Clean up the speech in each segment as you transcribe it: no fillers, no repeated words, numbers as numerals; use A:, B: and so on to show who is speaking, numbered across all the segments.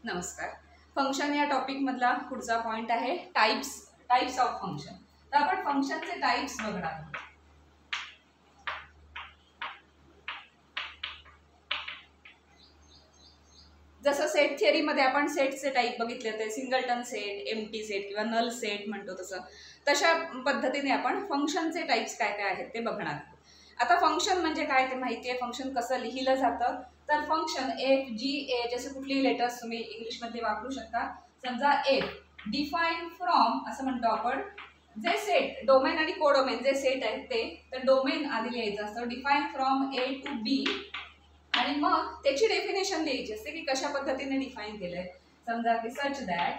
A: नमस्कार. फंक्शन या टॉपिक मधला पुढचा पॉइंट आहे टाइप्स ऑफ फंक्शन. तर आपण फंक्शनचे टाइप्स बघणार आहोत. जसं सेट थिअरी मध्ये आपण सेटचे टाइप बघितले होते, सिंगलटन सेट, एम्प्टी सेट किंवा नल सेट म्हणतो, तशा पद्धतीने आपण फंक्शनचे टाइप्स काय काय आहेत ते बघणार आहोत. आता फंक्शन म्हणजे काय ते माहिती आहे. फंक्शन कसं लिहिलं जातं तर फंक्शन एफ जी ए जसे कुठलीही लेटर्स तुम्ही इंग्लिशमध्ये वापरू शकता. समजा एफ डिफाईन फ्रॉम असं म्हणतो आपण. जे सेट डोमेन आणि कोडोमेन जे सेट आहेत ते, तर डोमेन आधी लिहायचं असतं, define from A to B, आणि मग त्याची डेफिनेशन लिहायची असते की कशा पद्धतीने डिफाईन केलंय. समजा की such that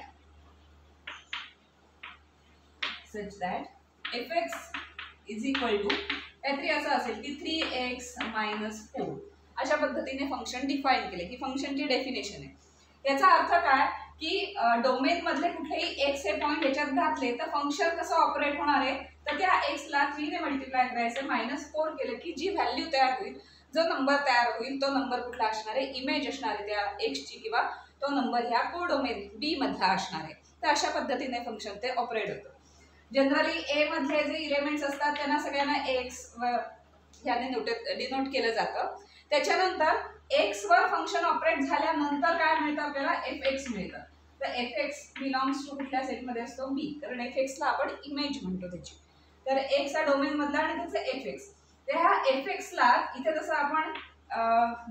A: f x is equal to काहीतरी असं असेल की 3x-4 अशा पद्धतीने फंक्शन डिफाईन केले की फंक्शनची डेफिनेशन आहे. याचा अर्थ काय की डोमेन मधले कुठलेही एक्स हे पॉईंट याच्यात घातले तर फंक्शन कसं ऑपरेट होणार आहे, तर त्या एक्सला 3 ने मल्टिप्लाय करायचं, -4 केलं की जी व्हॅल्यू तयार होईल, जो नंबर तयार होईल तो नंबर कुठला असणार आहे, इमेज असणार आहे त्या एक्सची, किंवा तो नंबर ह्या कोडोमेन बी मधला असणार आहे. तर अशा पद्धतीने फंक्शन ते ऑपरेट होतं. जनरली ए मधले जे इलेमेंट्स असतात त्यांना सगळ्यांना एक्स ह्याने डिनोट केलं जातं. त्याच्यानंतर एक्स वर फंक्शन ऑपरेट झाल्यानंतर काय मिळतं आपल्याला, एफ एक्स मिळतं. तर एफ एक्स बिलॉंग्स टू कुठल्या सेटमध्ये असतो, बी, कारण एफ एक्सला आपण इमेज म्हणतो त्याची. तर एक्स हा डोमेन मधला आणि त्याचं एफ एक्स. तर ह्या एफ एक्सला इथे जसं आपण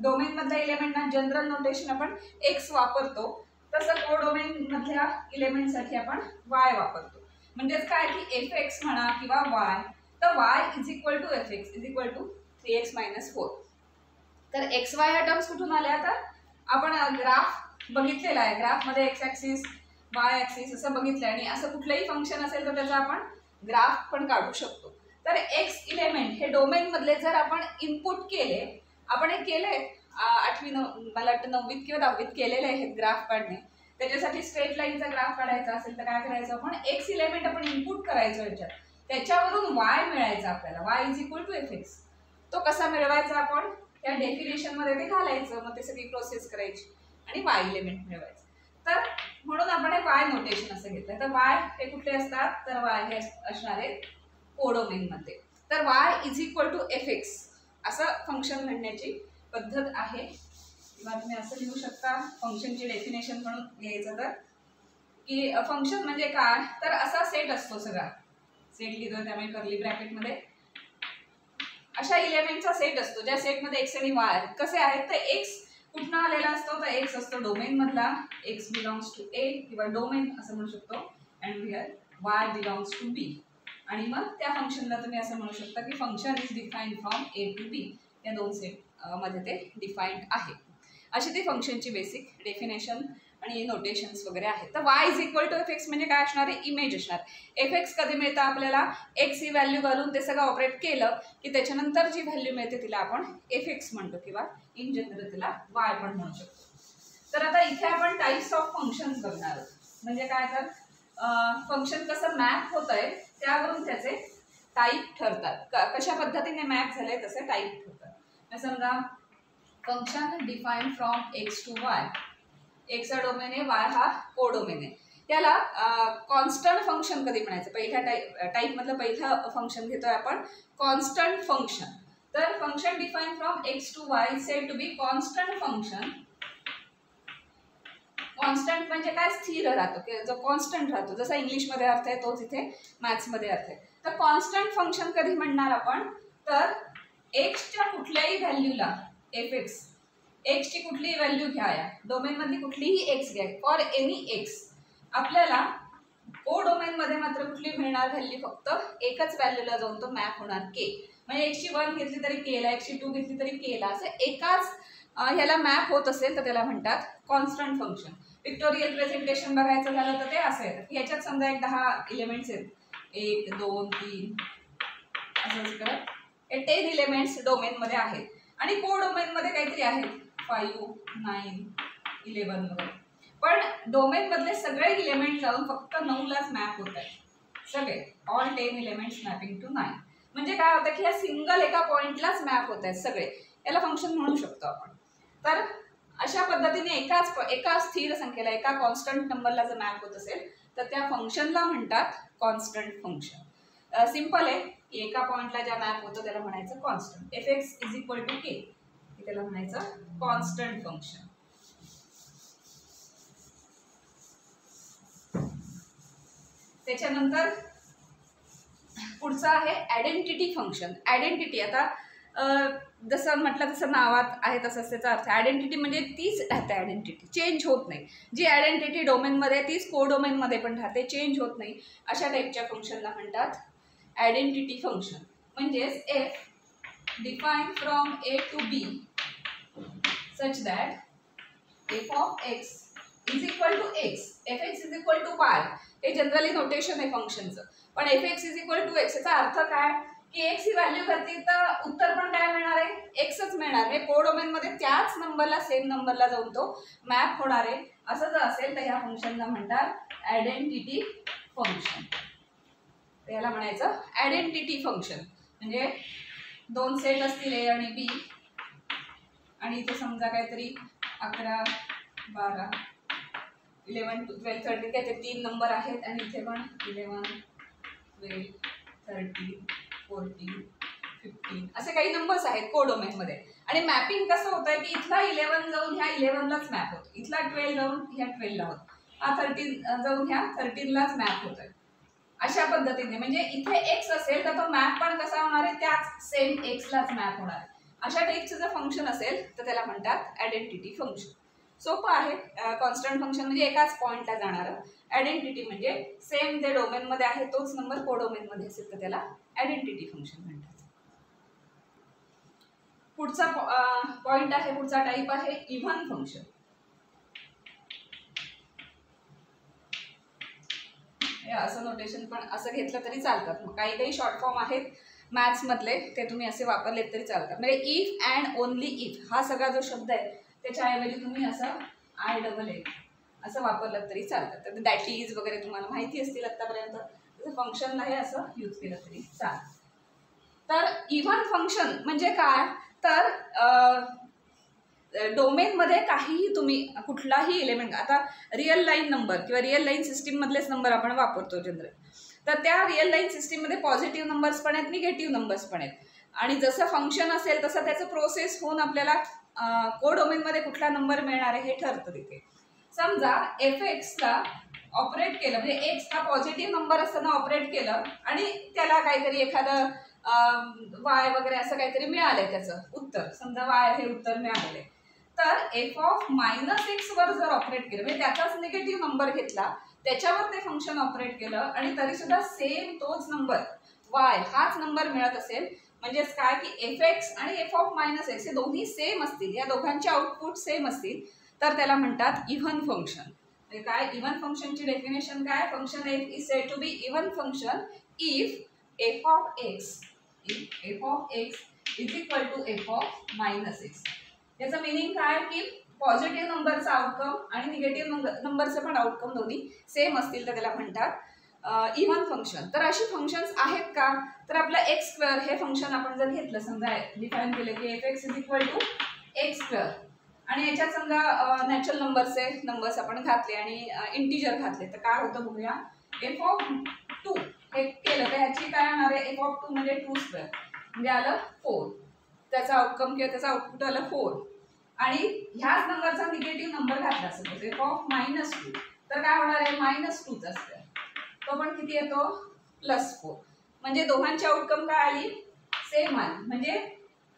A: डोमेन मधल्या इलेमेंटना जनरल नोटेशन आपण एक्स वापरतो, तसं कोडोमेन मधल्या इलेमेंटसाठी आपण वाय वापरतो. म्हणजेच काय की एफ एक्स म्हणा किंवा वाय, तर y is equal to f x is equal to 3x-4. तर एक्स वाय ह्या टर्म्स कुठून आल्या, तर आपण ग्राफ बघितलेला आहे. ग्राफमध्ये एक्स ॲक्सिस वाय ॲक्सिस असं बघितलं, आणि असं कुठलंही फंक्शन असेल तर त्याचा आपण ग्राफ पण काढू शकतो. तर एक्स इलेमेंट हे डोमेन मधले जर आपण इनपुट केले, आपण हे केले 8वी मला वाटतं 9वीत किंवा 10वीत केलेले आहेत ग्राफ काढणे. त्याच्यासाठी स्ट्रेट लाईनचा ग्राफ काढायचा असेल तर काय करायचं, आपण एक्स इलेमेंट आपण इनपुट करायचो याच्यात, त्याच्यावरून वाय मिळायचा आपल्याला, y is equal to f x. तो कसा मिळवायचा, आपण त्या डेफिनेशन मध्ये ते घालायचं, मग ते सगळी प्रोसेस करायची आणि वाय इलेमेंट मिळवायचं. तर म्हणून आपण हे वाय नोटेशन असं घेतलं. तर वाय हे कुठले असतात, तर वाय हे असणार आहे कोडोमेन मध्ये. तर y is equal to f x असं फंक्शन म्हणण्याची पद्धत आहे. किंवा तुम्ही असं लिहू शकता, फंक्शनची डेफिनेशन म्हणून लिहायचं तर की फंक्शन म्हणजे काय, तर असा सेट असतो, सगळा सेट लिहितो त्यामुळे कर्ली ब्रॅकेटमध्ये अशा इलेमेंटचा सेट असतो ज्या सेटमध्ये एक्स आणि वाय आहेत. कसे आहेत, तर एक्स कुठनं आलेला असतो, तर एक्स असतो डोमेन मधला, एक्स बिलॉंग्स टू ए किंवा डोमेन असं म्हणू शकतो, and here Y belongs to B. आणि मग त्या फंक्शनला तुम्ही असं म्हणू शकता की function is defined from A to B. या दोन सेट मध्ये ते डिफाईन्ड आहे. अशी ती फंक्शनची बेसिक डेफिनेशन आणि नोटेशन्स वगैरे आहेत. तर y is equal to f x म्हणजे काय असणार आहे, इमेज असणार. एफ एक्स कधी मिळतं आपल्याला, एक्स ही व्हॅल्यू घालून ते सगळं ऑपरेट केलं की त्याच्यानंतर जी व्हॅल्यू मिळते तिला आपण एफ एक्स म्हणतो, किंवा इन जनरल तिला वाय पण म्हणू शकतो. तर आता इथे आपण टाइप्स ऑफ फंक्शन्स बघणार आहोत. म्हणजे काय, तर फंक्शन कसं मॅप होत आहे त्यावरून त्याचे टाईप ठरतात. कशा पद्धतीने मॅप झाले तसे टाईप ठरतात. समजा function define from x to y, x हा डोमेन आहे, वाय हा कोडोमेन आहे. त्याला कॉन्स्टंट फंक्शन कधी म्हणायचं, पहिल्या टाईप मधलं पहिलं फंक्शन घेतोय आपण, कॉन्स्टंट फंक्शन. तर function define from x to y said to be constant function. Constant म्हणजे काय, स्थिर राहतो, जो कॉन्स्टंट राहतो. जसा इंग्लिशमध्ये अर्थ आहे तोच इथे मॅथ्समध्ये अर्थ आहे. तर कॉन्स्टंट फंक्शन कधी म्हणणार आपण, तर एक्सच्या कुठल्याही व्हॅल्यूला एफ एक्स, एक्सची कुठलीही व्हॅल्यू घ्या, या डोमेन मधली कुठलीही एक्स घ्या, फॉर एनी एक्स. आपल्याला ओ डोमेन मध्ये मात्र कुठली मिळणार व्हॅल्यू, फक्त एकच व्हॅल्यूला जाऊन तो मॅप होणार के. म्हणजे एक्सची 1 घेतली तरी केला, एक्सची 2 घेतली तरी केला, असं एकाच ह्याला मॅप होत असेल तर त्याला म्हणतात कॉन्स्टंट फंक्शन. पिक्टोरियल प्रेझेंटेशन बघायचं झालं तर ते असं आहे, ह्याच्यात समजा एक 10 इलेमेंट्स आहेत, 1 2 3 असं करत हे 10 इलेमेंट्स डोमेन मध्ये आहेत, आणि को डोमेन मध्ये काहीतरी आहेत 5 9 11 वगैरे. पण डोमेन मधले सगळे इलेमेंट जाऊन फक्त 9लाच मॅप होत आहेत, सगळे ऑल 10 इलेमेंट्स मॅपिंग टू 9. म्हणजे काय होतं की ह्या सिंगल एका पॉइंटलाच मॅप होत आहेत सगळे, याला फंक्शन म्हणू शकतो आपण. तर अशा पद्धतीने एका स्थिर संख्येला, एका कॉन्स्टंट नंबरला जर मॅप होत असेल तर त्या फंक्शनला म्हणतात कॉन्स्टंट फंक्शन. सिंपल आहे की एका पॉइंटला ज्या मॅप होतं त्याला म्हणायचं कॉन्स्टंट. fx = k त्याला म्हणायचं कॉन्स्टंट फंक्शन. त्याच्यानंतर पुढचं आहे आयडेंटिटी फंक्शन. आयडेंटिटी आता जसं म्हटलं तसं नावात आहे तसंच त्याचा अर्थ. आयडेंटिटी म्हणजे तीच राहते, आयडेंटिटी चेंज होत नाही. जी आयडेंटिटी डोमेनमध्ये तीच कोडोमेनमध्ये पण राहते, चेंज होत नाही. अशा टाईपच्या फंक्शनला म्हणतात आयडेंटिटी फंक्शन. म्हणजेच f define from A to B such that f(x) = x, fx = y. हे जनरली नोटेशन आहे फंक्शनचं. पण fx = x याचा अर्थ काय की x ही व्हॅल्यू घातली तर उत्तर पण काय मिळणार आहे, एक्सच मिळणार आहे. कोडोमेनमध्ये त्याच नंबरला, सेम नंबरला जाऊन तो मॅप होणार आहे. असं जर असेल तर ह्या फंक्शनला म्हणतात आयडेंटिटी फंक्शन. याला म्हणायचं आयडेंटिटी फंक्शन. म्हणजे दोन सेट असतील ए आणि बी आणि इथे समजा काहीतरी 11, 12, 11, 12, 13 काहीतरी 3 नंबर आहेत आणि इथे पण 11, 12, 13, 14, 15 असे काही नंबर्स आहेत कोडोमेनमध्ये. आणि मॅपिंग कसं होतंय की इथला 11 जाऊन ह्या 11लाच मॅप होतो, इथला 12 जाऊन ह्या 12ला होतो, हा 13 जाऊन ह्या 13लाच मॅप होतोय. अशा पद्धतीने म्हणजे इथे एक्स असेल तर तो मॅप पण कसा होणार आहे, त्याच सेम एक्सलाच मॅप होणार आहे. अशा टाईपचं जर फंक्शन असेल तर त्याला म्हणतात आयडेंटिटी फंक्शन. सोपं आहे. कॉन्स्टंट फंक्शन म्हणजे एकाच पॉइंटला जाणारं. आयडेंटिटी म्हणजे सेम जे डोमेनमध्ये आहे तोच नंबर कोडोमेनमध्ये असेल तर त्याला आयडेंटिटी फंक्शन म्हणतात. पुढचा पॉइंट आहे, पुढचा टाईप आहे इव्हन फंक्शन. असं नोटेशन पण असं घेतलं तरी चालतात. मग काही काही शॉर्ट फॉर्म आहेत मॅथ्स मधले ते तुम्ही असे वापरलेत तरी चालतात. म्हणजे इफ अँड ओनली इफ हा सगळा जो शब्द आहे त्याच्याऐवजी तुम्ही असं IEE असं वापरलं तरी चालतं. तर दॅट इज वगैरे तुम्हाला माहिती असतील आतापर्यंत, फंक्शनला हे असं यूज केलं तरी चालतं. तर इव्हन फंक्शन म्हणजे काय, तर डोमेनमध्ये काहीही तुम्ही कुठलाही एलिमेंट, आता रिअल लाईन नंबर किंवा रिअल लाईन सिस्टीम मधलेच नंबर आपण वापरतो जनरल, तर त्या रिअल लाईन सिस्टीममध्ये पॉझिटिव्ह नंबर्स पण आहेत, निगेटिव्ह नंबर्स पण आहेत. आणि जसं फंक्शन असेल तसं त्याचं प्रोसेस होऊन आपल्याला कोडोमेनमध्ये कुठला नंबर मिळणार आहे हे ठरतं तिथे. समजा fxला ऑपरेट केलं म्हणजे एक्स हा पॉझिटिव्ह नंबर असताना ऑपरेट केलं आणि त्याला काहीतरी एखादं y वगैरे असं काहीतरी मिळालंय त्याचं उत्तर, समजा y हे उत्तर मिळालेलं आहे. तर f(-x) वर जर ऑपरेट केलं म्हणजे त्याचाच निगेटिव्ह नंबर घेतला, त्याच्यावर ते फंक्शन ऑपरेट केलं आणि तरी सुद्धा सेम तोच नंबर y हाच नंबर मिळत असेल, म्हणजेच काय की fx आणि f(-x) हे दोन्ही सेम असतील, या दोघांचे आउटपुट सेम असतील तर त्याला म्हणतात इव्हन फंक्शन. म्हणजे काय इव्हन फंक्शनची डेफिनेशन काय, function is said to be even function if f(x) = f(-x). याचं मिनिंग काय की पॉझिटिव्ह नंबरचा आउटकम आणि निगेटिव्ह नंबरचं पण आउटकम दोन्ही सेम असतील तर त्याला म्हणतात इव्हन फंक्शन. तर अशी फंक्शन्स आहेत का, तर आपलं x² हे फंक्शन आपण जर घेतलं, समजा डिफाईन केलं की fx = x² आणि याच्यात समजा नॅचरल नंबर्स आपण घातले आणि इंटिजर घातले तर काय होतं बघूया. f(2) हे केलं तर ह्याची काय होणार आहे, f(2) म्हणजे 2² म्हणजे आलं 4. त्याचा आउटकम किंवा त्याचा आउटपुट आलं 4 आणि ह्याच नंबरचा निगेटिव्ह नंबर घातला असेल f(-2) तर काय होणार आहे, -2चा स्क्वेअर, तो पण किती येतो +4. म्हणजे दोघांची आउटकम काय आली, सेम आली. म्हणजे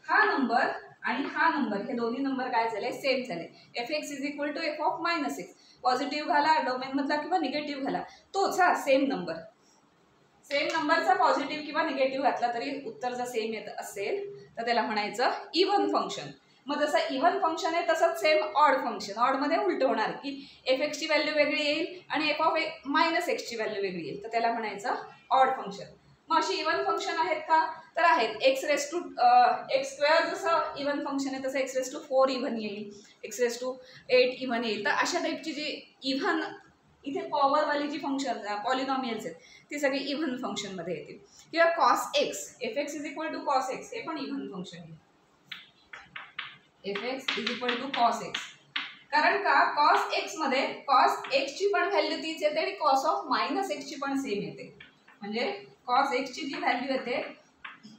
A: हा नंबर आणि हा नंबर हे दोन्ही नंबर काय झाले, सेम झाले. fx = f(-x) पॉझिटिव्ह घाला डोमेन मधला किंवा निगेटिव्ह घाला, तोच हा सेम नंबरचा पॉझिटिव्ह किंवा निगेटिव्ह घातला तरी उत्तर जर सेम येत असेल तर त्याला म्हणायचं इव्हन फंक्शन. मग जसं इव्हन फंक्शन आहे तसंच सेम ऑड फंक्शन, ऑडमध्ये उलट होणार की fx ची व्हॅल्यू वेगळी येईल आणि f(-x) ची व्हॅल्यू वेगळी येईल तर त्याला म्हणायचं ऑड फंक्शन. मग अशी इव्हन फंक्शन आहेत का, तर आहेत. x² जसं इव्हन फंक्शन आहे तसं x4 इव्हन येईल, x8 इव्हन येईल. तर अशा टाईपची जी इव्हन इथे पॉवरवाली जी फंक्शन पॉलिनॉमियल्स आहेत ती सगळी इव्हन फंक्शनमध्ये येतील. किंवा cos x, fx = cos x हे पण इव्हन फंक्शन आहे. fx = cos x कारण का कॉस एक्स मध्ये कॉस एक्स ची पण व्हॅल्यू तीच येते आणि कॉस ऑफ मायनस एक्स ची पण सेम येते. म्हणजे कॉस एक्स ची जी व्हॅल्यू येते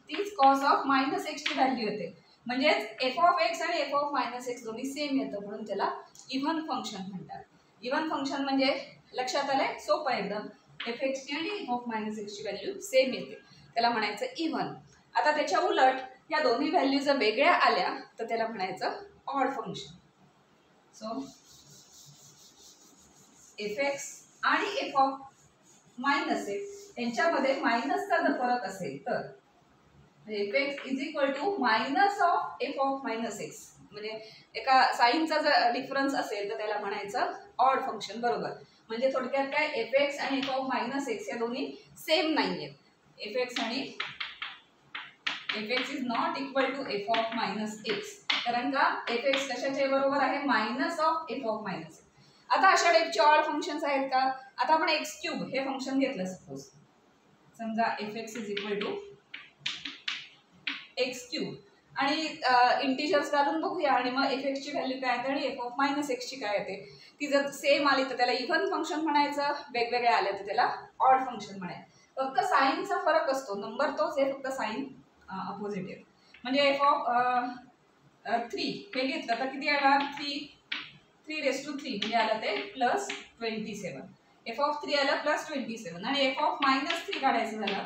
A: तीच कॉस ऑफ मायनस एक्स ची व्हॅल्यू येते. म्हणजेच एफ ऑफ एक्स आणि एफ ऑफ मायनस एक्स दोन्ही सेम येतं म्हणून त्याला इव्हन फंक्शन म्हणतात. इव्हन फंक्शन म्हणजे लक्षात आलंय, सोपं एकदम. एफ एक्स ची आणि एफ ऑफ मायनस एक्स ची व्हॅल्यू सेम येते, त्याला म्हणायचं इव्हन. आता त्याच्या उलट या दोन्ही व्हॅल्यू जर वेगळ्या आल्या तर त्याला म्हणायचं odd function. So f x आणि एफ ऑफ मायनस एक्स यांच्यामध्ये मायनसचा जर फरक असेल तर f x is equal to minus of f of minus x, म्हणजे एका साईनचा जर डिफरन्स असेल तर त्याला म्हणायचं ऑड फंक्शन. बरोबर, म्हणजे थोडक्यात काय, एफ एक्स आणि एफ ऑफ मायनस एक्स या दोन्ही सेम नाही आहेत. एफ एक्स आणि f x is not equal to f of minus x, कारण का एफ एक्स कशाच्या बरोबर आहे, minus of f of minus x. आता अशा टाईपचे ऑड फंक्शन्स आहेत का. आता आपण एक्स क्यूब हे फंक्शन घेतलं, सपोज समजा f x is equal to x cube आणि इंटिजर्स घालून बघूया आणि मग एफ एक्सची व्हॅल्यू काय येते आणि एफ ऑफ मायनस एक्सची काय येते. ती जर सेम आली तर त्याला इव्हन फंक्शन म्हणायचं, वेगवेगळ्या आल्या तर त्याला ऑड फंक्शन म्हणायचं. फक्त साईनचा फरक असतो, नंबर तोच आहे, फक्त साईन अपोजिट आहे. म्हणजे एफ ऑफ 3 हे घेतलं तर किती येणार, 3 म्हणजे आलं ते +27. एफ ऑफ 3 आलं +27 आणि एफ ऑफ -3 काढायचं झालं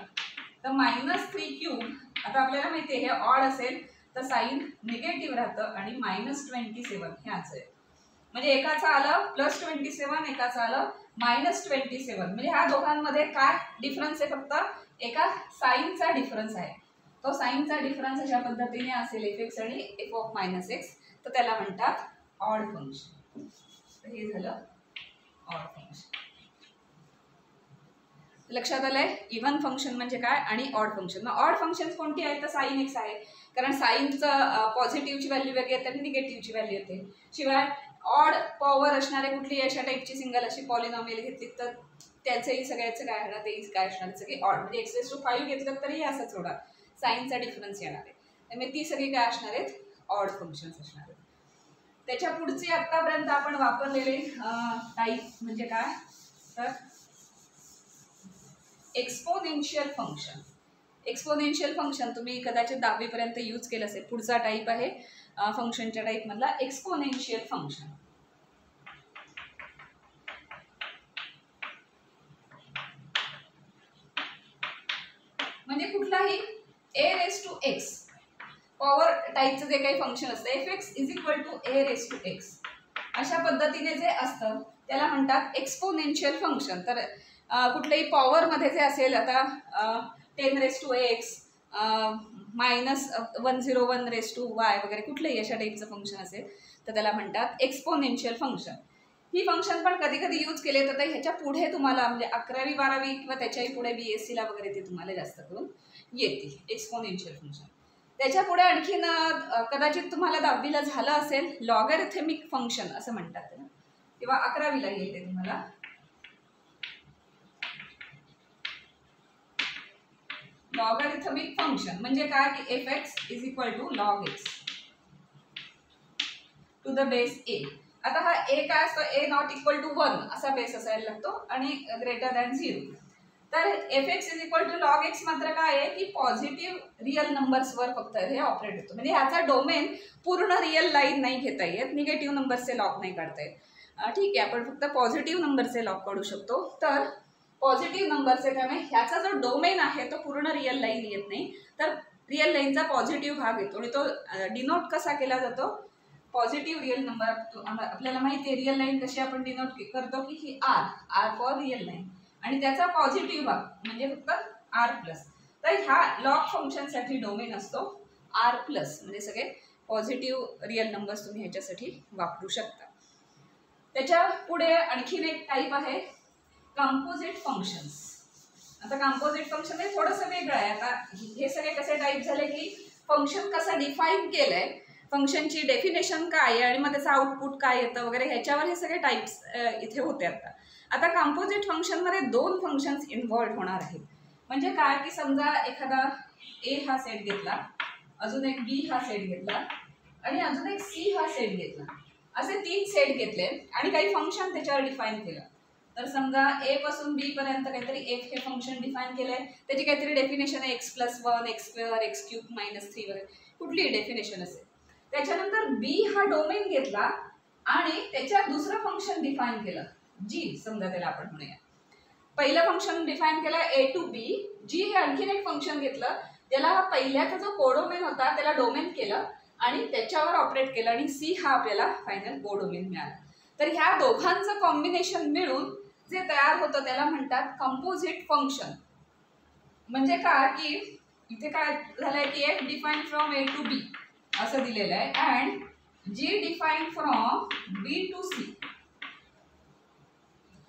A: तर -3 क्यूब. आता आपल्याला माहिती आहे हे ऑड असेल तर साईन निगेटिव्ह राहतं आणि -27 हे आन्सर आहे. म्हणजे एकाचं आलं +27, एकाचं आलं -27. म्हणजे ह्या दोघांमध्ये काय डिफरन्स आहे, फक्त एका साईनचा डिफरन्स आहे. तो साईनचा डिफरन्स अशा पद्धतीने असेल एफ एक्स आणि एफ ऑफ मायनस एक्स, तर त्याला म्हणतात ऑड फंक्शन. हे झालं ऑड फंक्शन. लक्षात आलंय इव्हन फंक्शन म्हणजे काय आणि ऑड फंक्शन. मग ऑड फंक्शन कोणती आहेत तर साइन एक्स आहे, कारण साईनचं पॉझिटिव्हची व्हॅल्यू वेगळी येते आणि निगेटिव्हची व्हॅल्यू येते. शिवाय ऑड पॉवर असणारे कुठली अशा टाईपची सिंगल अशी पॉलिनॉमियल घेतली तर त्याचंही सगळ्याचं काय होणार, तेही काय असणार, सगळे ऑड. म्हणजे x⁵5 घेतलं तरीही असंच होणार, साईनचा डिफरन्स येणार आहे. त्यामुळे ती सगळी काय असणार आहेत, ऑड फंक्शन्स असणार आहेत. त्याच्या पुढचे आतापर्यंत आपण वापरलेले टाईप म्हणजे काय तर एक्सपोनेन्शियल फंक्शन. एक्सपोनेन्शियल फंक्शन तुम्ही कदाचित 10वी पर्यंत यूज केलं असेल. पुढचा टाईप आहे फंक्शनच्या टाईप मधला एक्सपोनेन्शियल फंक्शन. म्हणजे कुठलाही a⁻x पॉवर टाईपचं जे काही फंक्शन असतं, f x is equal to a⁻x अशा पद्धतीने जे असतं त्याला म्हणतात एक्सपोनेन्शियल फंक्शन. तर कुठल्याही पॉवरमध्ये जे असेल, आता 10⁻x -101⁻y वगैरे कुठलंही अशा टाईपचं फंक्शन असेल तर त्याला म्हणतात एक्सपोनेन्शियल फंक्शन. ही फंक्शन पण कधी कधी यूज केले तर ह्याच्या पुढे तुम्हाला म्हणजे 11वी 12वी किंवा त्याच्याही पुढे BSc ला वगैरे ते तुम्हाला जास्त करून येतील एक्सपोनेन्शियल फंक्शन. त्याच्या पुढे आणखीन कदाचित तुम्हाला 10वीला झालं असेल लॉगॅरिथमिक फंक्शन असं म्हणतात त्याला, किंवा 11वीला येते तुम्हाला लॉगॅरिथमिक फंक्शन. म्हणजे काय की F x is equal to log X to the base A. आता हा ए काय असतो, ए नॉट इक्वल टू 1 असा बेस असायला लागतो आणि ग्रेटर दॅन 0. तर f x is equal to log x मात्र काय आहे की पॉझिटिव्ह रिअल नंबर्सवर फक्त हे ऑपरेट होतो. म्हणजे ह्याचा डोमेन पूर्ण रिअल लाईन नाही घेता येत, निगेटिव्ह नंबरचे लॉग नाही काढता येत. ठीक आहे, आपण फक्त पॉझिटिव्ह नंबरचे लॉग काढू शकतो. तर पॉझिटिव्ह नंबरचे त्यामुळे ह्याचा जो डोमेन आहे तो पूर्ण रिअल लाईन येत नाही, तर रिअल लाईनचा पॉझिटिव्ह भाग येतो आणि तो डिनोट कसा केला जातो, पॉझिटिव्ह रिअल नंबर. आपल्याला माहिती आहे रिअल लाईन कशी आपण डिनोट करतो की ही आर फॉर रिअल लाईन आणि त्याचा पॉझिटिव्ह भाग म्हणजे फक्त R+. तर ह्या लॉग फंक्शनसाठी डोमेन असतो R+, म्हणजे सगळे पॉझिटिव्ह रिअल नंबर्स तुम्ही ह्याच्यासाठी वापरू शकता. त्याच्या पुढे आणखीन एक टाईप आहे कंपोजिट फंक्शन्स. आता कंपोजिट फंक्शन हे थोडंसं वेगळं आहे. आता हे सगळे कसे टाईप झाले की फंक्शन कसं डिफाईन केलंय, फंक्शनची डेफिनेशन काय आहे आणि मग त्याचं आउटपुट काय येतं वगैरे ह्याच्यावर हे सगळे टाईप्स इथे होते. आता कंपोजिट फंक्शनमध्ये 2 फंक्शन्स इन्व्हॉल्व होणार आहेत. म्हणजे काय की समजा एखादा ए हा सेट घेतला, अजून एक बी हा सेट घेतला आणि अजून एक सी हा सेट घेतला. असे 3 सेट घेतले आणि काही फंक्शन त्याच्यावर डिफाईन केलं. तर समजा ए पासून बी पर्यंत काहीतरी एफ हे फंक्शन डिफाईन केलंय, त्याची काहीतरी डेफिनेशन आहे x+1 x², x³ -3 वगैरे कुठलीही डेफिनेशन असेल. त्याच्यानंतर बी हा डोमेन घेतला आणि त्याच्यात दुसरं फंक्शन डिफाईन केलं जी, समजा त्याला आपण म्हणूया. पहिलं फंक्शन डिफाईन केलं ए टू बी, जी हे आणखीन एक फंक्शन घेतलं त्याला पहिल्याचा जो कोडोमेन होता त्याला डोमेन केलं आणि त्याच्यावर ऑपरेट केलं आणि सी हा आपल्याला फायनल कोडोमेन मिळाला. तर ह्या दोघांचं कॉम्बिनेशन मिळून जे तयार होतं त्याला म्हणतात कंपोजिट फंक्शन. म्हणजे काय की इथे काय झालंय की F define from A to B असं दिलेलं आहे and G define from B to C.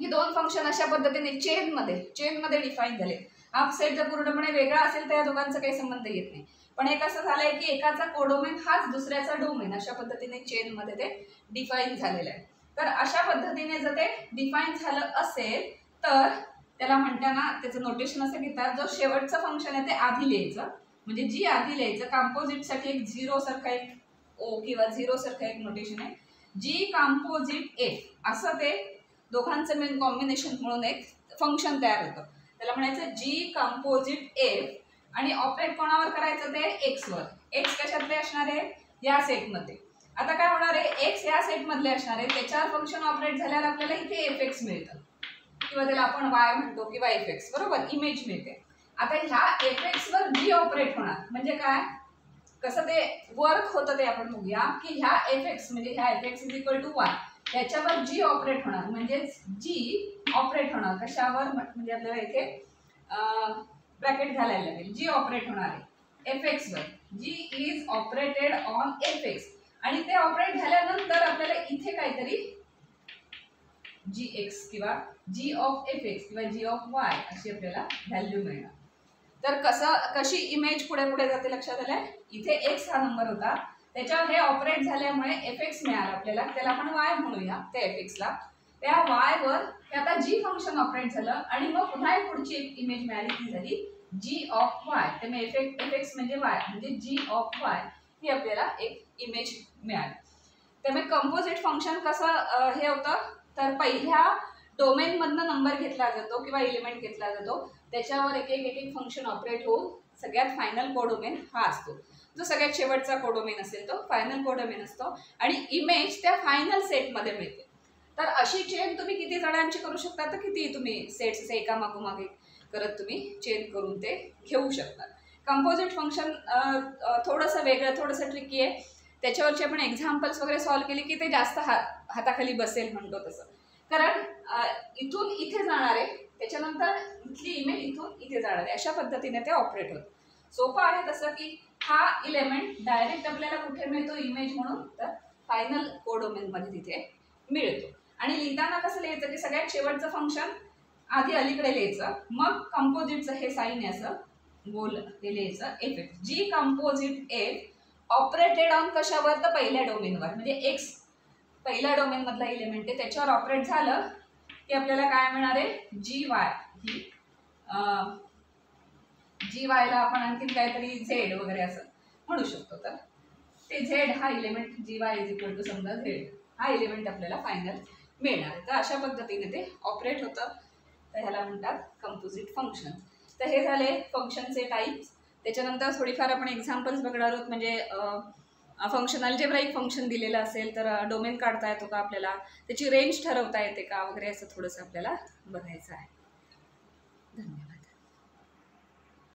A: ही दोन फंक्शन अशा पद्धतीने चेनमध्ये डिफाईन झाले. हाफ सेट जर पूर्णपणे वेगळा असेल तर या दोघांचा काही संबंध येत नाही. पण एक असं झालंय की एकाचा कोडोमेन हाच दुसऱ्याचा डोमेन, अशा पद्धतीने चेनमध्ये ते डिफाईन झालेलं आहे. तर अशा पद्धतीने जर ते डिफाईन झालं असेल तर त्याला म्हणताना त्याचं नोटेशन असं घेतात, जो शेवटचं फंक्शन आहे ते आधी लिहायचं, म्हणजे जी आधी लिहायचं. कंपोजिटसाठी एक 0 सारखा एक ओ किंवा 0 सारखा एक नोटेशन आहे, जी कंपोजिट एफ असं ते दोघांचं मेन कॉम्बिनेशन म्हणून एक फंक्शन तयार होतं. त्याला म्हणायचं जी कंपोजिट एफ आणि ऑपरेट कोणावर करायचं ते एक्स वर. एक्स कशातले असणार आहे, या सेटमध्ये. आता काय होणार आहे, एक्स या सेटमधले असणार आहे, त्याच्यावर फंक्शन ऑपरेट झाल्यावर आपल्याला इथे एफ एक्स मिळतं किंवा त्याला आपण वाय म्हणतो किंवा एफ एक्स, बरोबर, इमेज मिळते. आता ह्या एफ एक्स वर जी ऑपरेट होणार म्हणजे काय, कसं ते वर्क होतं ते आपण बघूया की ह्या एफ एक्स म्हणजे ह्या f x is equal to y याच्यावर जी ऑपरेट होणार, म्हणजे जी ऑपरेट होणार कशावर, म्हणजे आपल्याला इथे ब्रॅकेट घालायला लागेल. जी ऑपरेट होणार आहे एफ एक्स वर, G is operated on F x, आणि ते ऑपरेट झाल्यानंतर आपल्याला इथे काहीतरी जी एक्स किंवा जी ऑफ एफ एक्स किंवा जी ऑफ वाय अशी आपल्याला व्हॅल्यू मिळणार. तर कशी इमेज पुढे पुढे जाते लक्षात आलंय. इथे एक्स हा नंबर होता, त्याच्यावर हे ऑपरेट झाल्यामुळे एफ एक्स मिळालं आपल्याला, त्याला आपण वाय म्हणूया त्या एफ एक्सला. त्या वाय वर हे आता जी फंक्शन ऑपरेट झालं आणि मग पुन्हा एक पुढची एक इमेज मिळाली, ती झाली जी ऑफ वाय. त्यामुळे एफ एक्स म्हणजे वाय म्हणजे जी ऑफ वाय ही आपल्याला एक इमेज मिळाली. त्यामुळे कंपोजिट फंक्शन कसं हे होतं, तर पहिल्या डोमेनमधनं नंबर घेतला जातो किंवा एलिमेंट घेतला जातो, त्याच्यावर एक एक फंक्शन ऑपरेट होऊन सगळ्यात फायनल कोडोमेन हा असतो. जो सगळ्यात शेवटचा कोडोमेन असेल तो फायनल कोडोमेन असतो आणि इमेज त्या फायनल सेटमध्ये मिळते. तर अशी चेन तुम्ही किती जणांची करू शकता, तर किती तुम्ही सेट्स एका मागोमागे करत तुम्ही चेन करून ते घेऊ शकता. कंपोजिट फंक्शन थोडंसं वेगळं, थोडंसं ट्रिकी आहे. त्याच्यावरची आपण एक्झाम्पल्स वगैरे सॉल्व्ह केली की ते जास्त हाताखाली बसेल म्हणतो तसं. कारण इथून इथे जाणार आहे, त्याच्यानंतर इथली इमेज इथून इथे जाणार आहे, अशा पद्धतीने ते ऑपरेट होतं. सोपं आहे तसं की हा इलेमेंट डायरेक्ट आपल्याला कुठे मिळतो इमेज म्हणून, तर फायनल कोडोमेनमध्ये तिथे मिळतो. आणि लिहिताना कसं लिहायचं की सगळ्यात शेवटचं फंक्शन आधी अलीकडे लिहायचं, मग कंपोजिटचं हे साईन आहे असं गोल हे लिहायचं f x. G composite f operated on कशावर, तर पहिल्या डोमेनवर, म्हणजे एक्स पहिल्या डोमेन मधला इलेमेंट आहे त्याच्यावर ऑपरेट झालं की आपल्याला काय मिळणार आहे, जी वाय. ही जी वायला आपण आणखीन काहीतरी झेड वगैरे असं म्हणू शकतो. तर ते झेड हा element g y is equal to समजा झेड हा इलेमेंट आपल्याला फायनल मिळणार. तर अशा पद्धतीने ते ऑपरेट होतं. तर ह्याला म्हणतात कंपोजिट फंक्शन. तर हे झाले फंक्शनचे टाईप्स. त्याच्यानंतर थोडीफार आपण एक्झाम्पल्स बघणार आहोत. म्हणजे फंक्शन अल्जेब्राइक फंक्शन दिलेलं असेल तर डोमेन काढता येतो का आपल्याला, त्याची रेंज ठरवता येते का वगैरे, असं थोडंसं आपल्याला बघायचं आहे.